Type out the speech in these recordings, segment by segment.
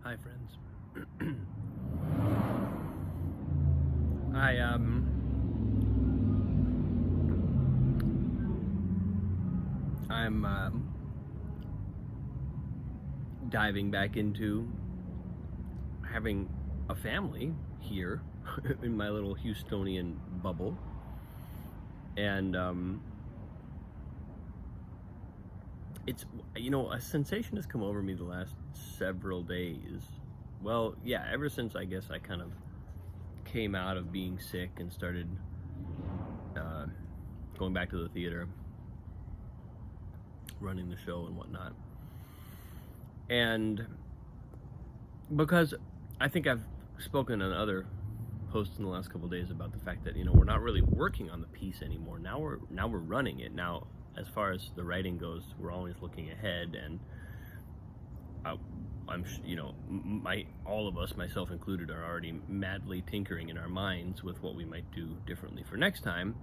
Hi, friends. I I'm diving back into having a family here in my little Houstonian bubble, and it's a sensation has come over me the last several days. Well, yeah, ever since I guess I kind of came out of being sick and started uh, going back to the theater, running the show and whatnot. And because I think I've spoken on other posts in the last couple of days about the fact that we're not really working on the piece anymore. Now we're running it. Now, as far as the writing goes, we're always looking ahead, and all of us, myself included, are already madly tinkering in our minds with what we might do differently for next time.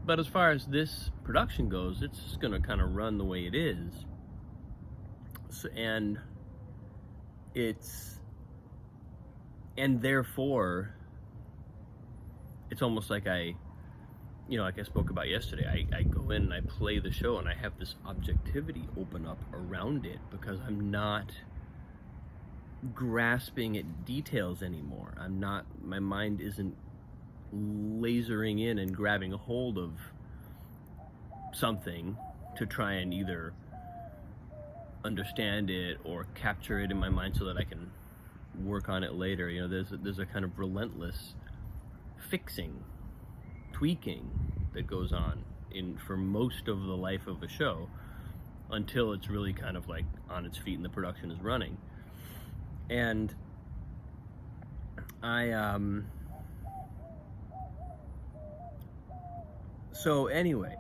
But as far as this production goes, it's just going to kind of run the way it is. So, and therefore, it's almost like like I spoke about yesterday, I go in and I play the show and I have this objectivity open up around it because I'm not grasping at details anymore. My mind isn't lasering in and grabbing a hold of something to try and either understand it or capture it in my mind so that I can work on it later. There's a kind of relentless fixing, tweaking that goes on for most of the life of a show until it's really kind of like on its feet and the production is running. And so anyway,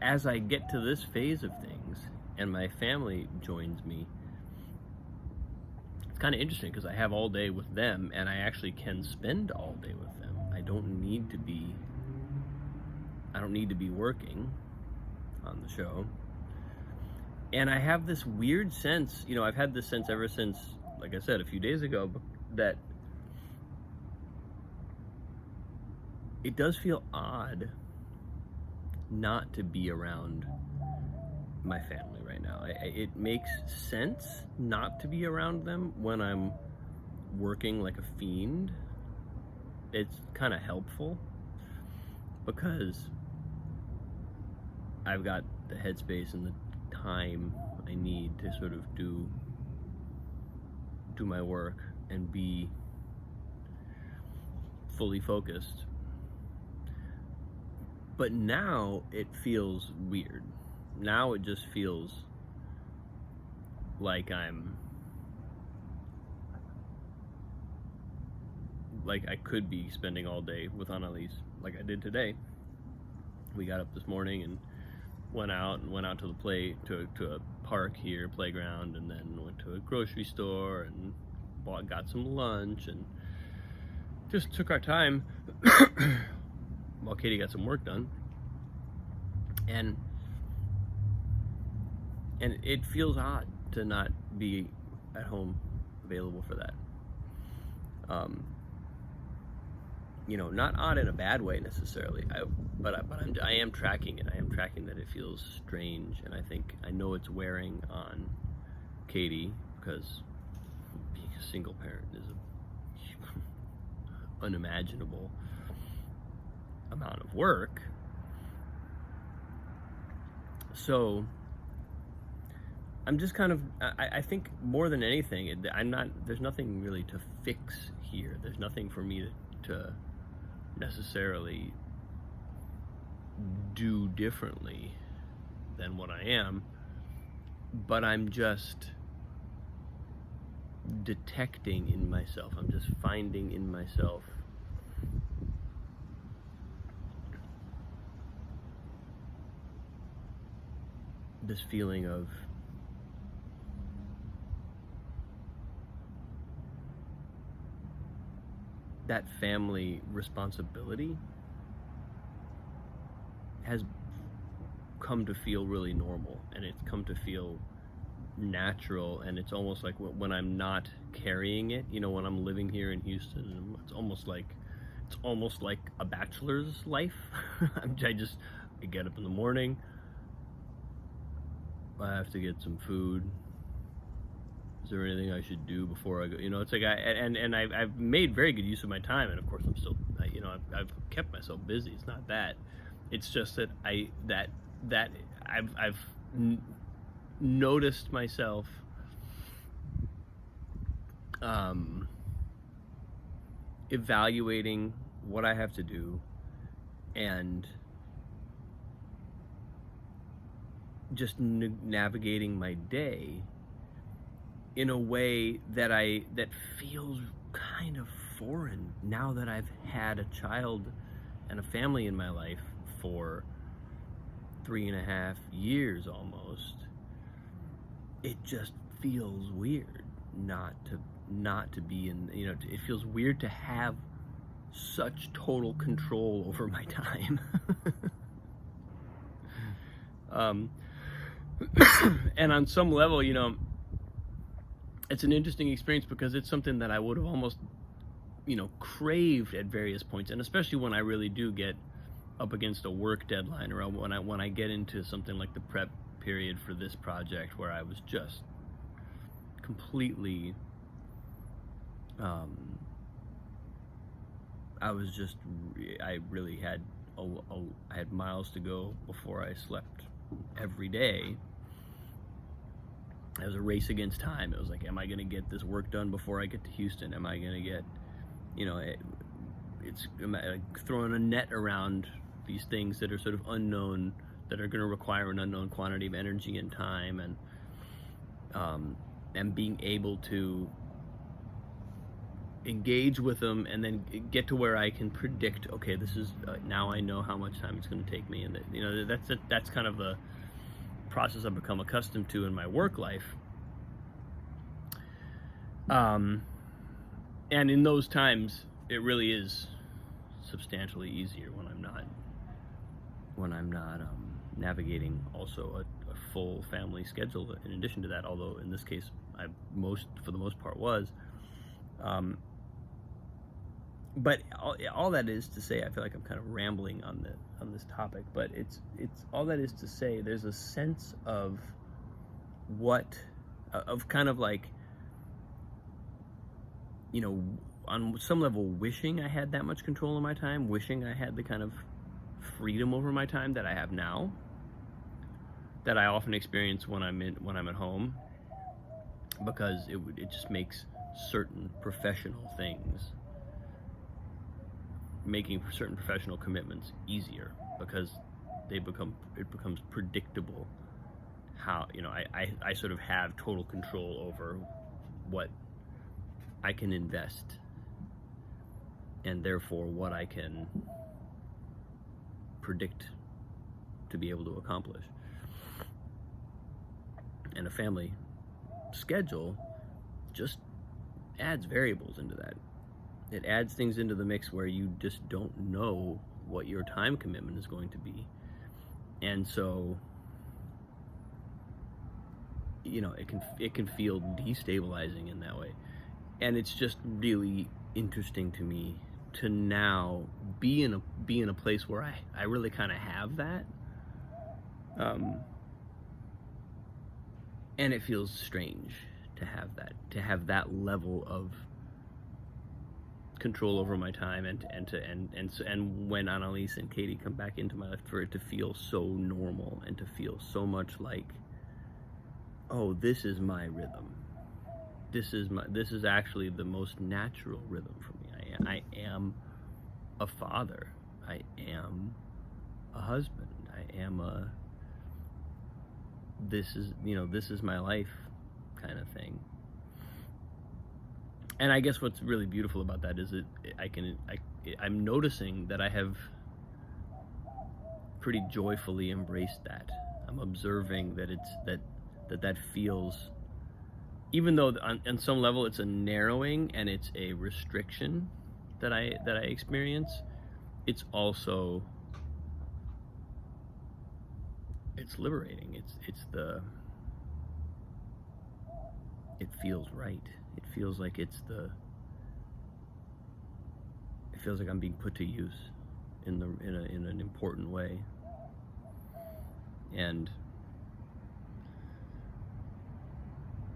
as I get to this phase of things and my family joins me, it's kind of interesting because I have all day with them and I actually can spend all day with them. I don't need to be working on the show. And I have this weird sense, I've had this sense ever since, like I said, a few days ago, that it does feel odd not to be around my family right now. It makes sense not to be around them when I'm working like a fiend. It's kind of helpful because I've got the headspace and the time I need to sort of do my work and be fully focused. But now it feels weird. Now it just feels like I could be spending all day with Annalise, like I did today. We got up this morning and went out to to a park here, playground, and then went to a grocery store and got some lunch and just took our time while Katie got some work done. And it feels odd to not be at home available for that. Not odd in a bad way necessarily. I am tracking it. I am tracking that it feels strange, and I know it's wearing on Katie because being a single parent is a unimaginable amount of work. So I'm just kind of, I think more than anything, there's nothing really to fix here. There's nothing for me to necessarily do differently than what I am, but I'm just detecting in myself, I'm just finding in myself this feeling of that family responsibility has come to feel really normal, and it's come to feel natural, and it's almost like when I'm not carrying it, when I'm living here in Houston, it's almost like a bachelor's life. I get up in the morning, I have to get some food. Is there anything I should do before I go? It's like I've made very good use of my time, and of course I'm still, I've kept myself busy. It's not that. It's just that I've noticed myself evaluating what I have to do and just navigating my day in a way that feels kind of foreign now that I've had a child and a family in my life for 3.5 years almost. It just feels weird not to be in, it feels weird to have such total control over my time. And on some level, it's an interesting experience because it's something that I would have almost, craved at various points, and especially when I really do get up against a work deadline, or when I get into something like the prep period for this project, where I was just completely, I really had I had miles to go before I slept every day. It was a race against time. It was like, am I going to get this work done before I get to Houston? Am I going to get, am I throwing a net around these things that are sort of unknown, that are going to require an unknown quantity of energy and time, and being able to engage with them and then get to where I can predict, okay, this is, now I know how much time it's going to take me. And that's kind of the process I've become accustomed to in my work life. And in those times, it really is substantially easier when I'm not navigating also a full family schedule in addition to that, although in this case for the most part was. But all that is to say, I feel like I'm kind of rambling on this topic, but it's all that is to say, there's a sense of kind of like, on some level, wishing I had that much control of my time, wishing I had the kind of freedom over my time that I have now, that I often experience when I'm at home, because it just makes certain professional things, making certain professional commitments easier, because it becomes predictable how, I sort of have total control over what I can invest, and therefore what I can predict to be able to accomplish. And a family schedule just adds variables into that. It adds things into the mix where you just don't know what your time commitment is going to be. And so, it can feel destabilizing in that way. And it's just really interesting to me to now be in a place where I really kind of have that. And it feels strange to have that level of control over my time, and when Annalise and Katie come back into my life, for it to feel so normal and to feel so much like, oh, this is my rhythm. This is actually the most natural rhythm for me. I am a father. I am a husband. I am this is my life kind of thing. And I guess what's really beautiful about that is that I'm noticing that I have pretty joyfully embraced that. I'm observing that that feels, even though on some level it's a narrowing and it's a restriction that I experience, it's also, it's liberating. It's it feels right. It feels like it feels like I'm being put to use in an important way. And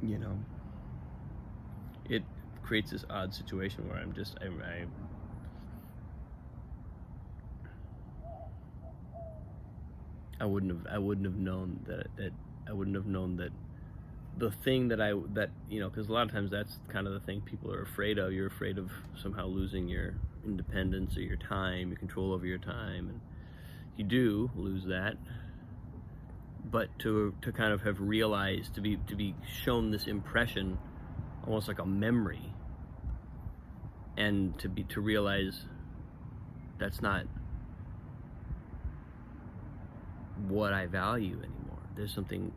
you know, it creates this odd situation where I'm just I wouldn't have known that I wouldn't have known that the thing that you know, because a lot of times that's kind of the thing people are afraid of. You're afraid of somehow losing your independence or your time, your control over your time, and you do lose that. But to kind of have realized, to be shown this impression, almost like a memory, and to realize that's not what I value anymore. There's something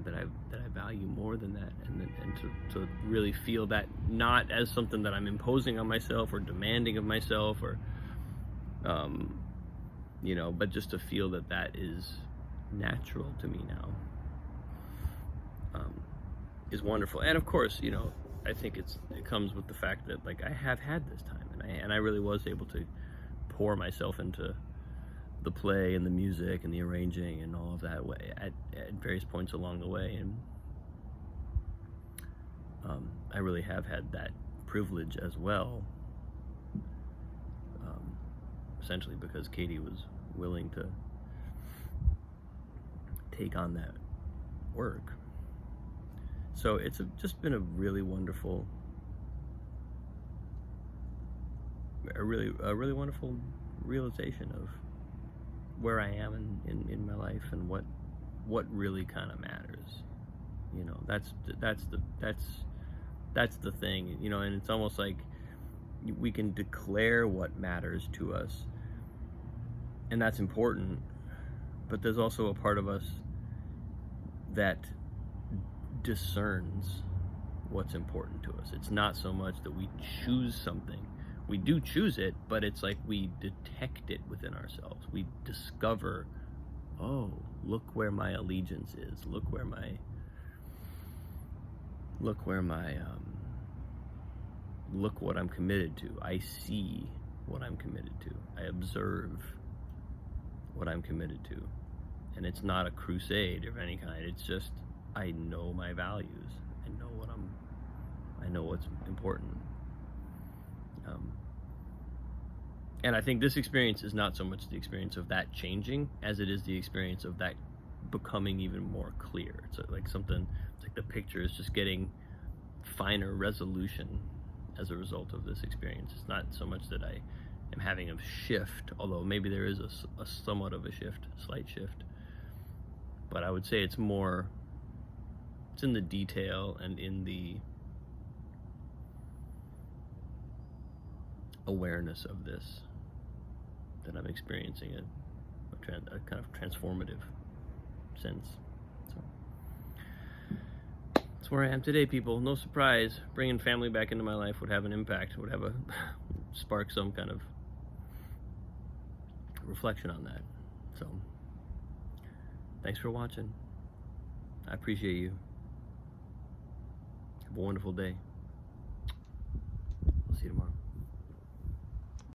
that I value more than that, and to really feel that, not as something that I'm imposing on myself or demanding of myself, or you know, but just to feel that is natural to me now, is wonderful. And of course, you know, I think it comes with the fact that, like, I have had this time, and I really was able to pour myself into the play and the music and the arranging and all of that way at various points along the way. And I really have had that privilege as well, essentially because Katie was willing to take on that work. So it's just been a really wonderful, a really wonderful realization of where I am in my life, and what really kind of matters. You know, that's the thing, you know. And it's almost like we can declare what matters to us, and that's important, but there's also a part of us that discerns what's important to us. It's not so much that we choose something. We do choose it, but it's like we detect it within ourselves. We discover, oh, look where my allegiance is. Look what I'm committed to. I see what I'm committed to. I observe what I'm committed to. And it's not a crusade of any kind. It's just, I know my values. I know what's important. And I think this experience is not so much the experience of that changing as it is the experience of that becoming even more clear. It's like something, it's like the picture is just getting finer resolution as a result of this experience. It's not so much that I am having a shift, although maybe there is a somewhat of a shift, a slight shift. But I would say it's more, it's in the detail and in the awareness of this that I'm experiencing a kind of transformative sense. So that's where I am today, people. No surprise, bringing family back into my life would have an impact, would have spark some kind of reflection on that. So thanks for watching. I appreciate you. Have a wonderful day. I'll see you tomorrow.